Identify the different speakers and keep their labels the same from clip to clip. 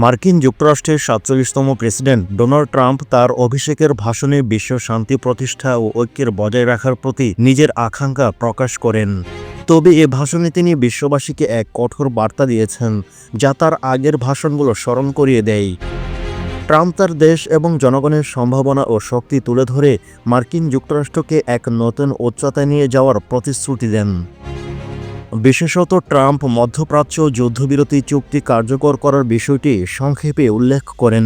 Speaker 1: মার্কিন যুক্তরাষ্ট্রের ৪৭তম president Donald Trump তার অভিষেকের ভাষণে বিশ্ব শান্তি প্রতিষ্ঠা ও ঐক্যের বজায় রাখার প্রতি নিজের আকাঙ্ক্ষা প্রকাশ করেন। তবে এ ভাষণে তিনি বিশ্ববাসীকে এক কঠোর বার্তা দিয়েছেন, যা তার আগের ভাষণগুলো স্মরণ করিয়ে দেয়। ট্রাম্প তার দেশ এবং জনগণের সম্ভাবনা ও শক্তি তুলে ধরে মার্কিন যুক্তরাষ্ট্রকে এক নতুন উচ্চতায় নিয়ে যাওয়ার প্রতিশ্রুতি দেন। বিশেষত ট্রাম্প মধ্যপ্রাচ্য যুদ্ধবিরতি চুক্তি কার্যকর করার বিষয়টি সংক্ষেপে উল্লেখ করেন।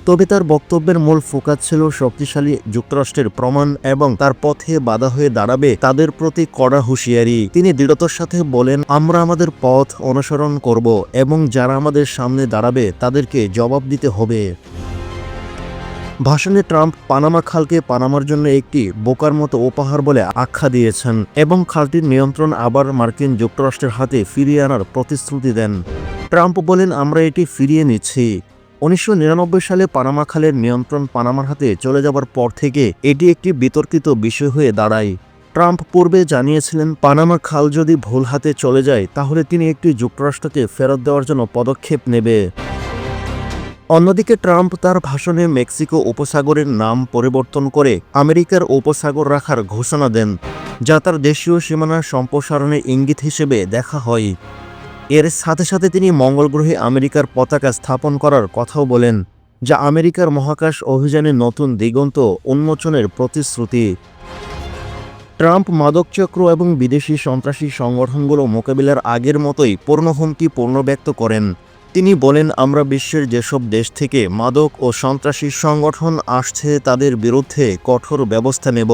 Speaker 1: তবে তার বক্তব্যের মূল ফোকাস ছিল শক্তিশালী যুক্তরাষ্ট্রের প্রমাণ এবং তার পথে বাধা হয়ে দাঁড়াবে তাদের প্রতি কড়া হুঁশিয়ারি। তিনি দৃঢ়তার সাথে বলেন, আমরা আমাদের পথ অনুসরণ করব এবং যারা আমাদের সামনে দাঁড়াবে তাদেরকে জবাব দিতে হবে। ভাষণে ট্রাম্প পানামা খালকে পানামার জন্য একটি বোকার মতো উপহার বলে আখ্যা দিয়েছেন এবং খালটির নিয়ন্ত্রণ আবার মার্কিন যুক্তরাষ্ট্রের হাতে ফিরিয়ে আনার প্রতিশ্রুতি দেন। ট্রাম্প বলেন, আমরা এটি ফিরিয়ে নিচ্ছি। ১৯৯৯ সালে পানামা খালের নিয়ন্ত্রণ পানামার হাতে চলে যাবার পর থেকে এটি একটি বিতর্কিত বিষয় হয়ে দাঁড়ায়। ট্রাম্প পূর্বে জানিয়েছিলেন, পানামা খাল যদি ভুল হাতে চলে যায় তাহলে তিনি একটি যুক্তরাষ্ট্রকে ফেরত দেওয়ার জন্য পদক্ষেপ নেবে। অন্যদিকে ট্রাম্প তার ভাষণে মেক্সিকো উপসাগরের নাম পরিবর্তন করে আমেরিকার উপসাগর রাখার ঘোষণা দেন, যা তার দেশীয় সীমানার সম্প্রসারণের ইঙ্গিত হিসেবে দেখা হয়। এর সাথে সাথে তিনি মঙ্গল গ্রহে আমেরিকার পতাকা স্থাপন করার কথাও বলেন, যা আমেরিকার মহাকাশ অভিযানের নতুন দিগন্ত উন্মোচনের প্রতিশ্রুতি। ট্রাম্প মাদকচক্র এবং বিদেশি সন্ত্রাসী সংগঠনগুলো মোকাবিলার আগের মতোই পূর্ণ হুমকি পুনর্ব্যক্ত করেন। তিনি বলেন, আমরা বিশ্বের যেসব দেশ থেকে মাদক ও সন্ত্রাসী সংগঠন আসছে তাদের বিরুদ্ধে কঠোর ব্যবস্থা নেব।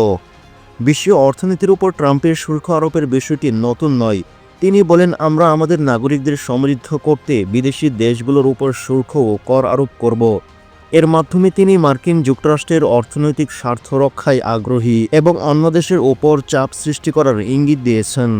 Speaker 1: বিশ্ব অর্থনীতির উপর ট্রাম্পের শুল্ক আরোপের বিষয়টি নতুন নয়। তিনি বলেন, আমরা আমাদের নাগরিকদের সমৃদ্ধ করতে বিদেশি দেশগুলোর উপর শুল্ক ও কর আরোপ করব। এর মাধ্যমে তিনি মার্কিন যুক্তরাষ্ট্রের অর্থনৈতিক স্বার্থ রক্ষায় আগ্রহী এবং অন্য দেশের ওপর চাপ সৃষ্টি করার ইঙ্গিত দিয়েছেন।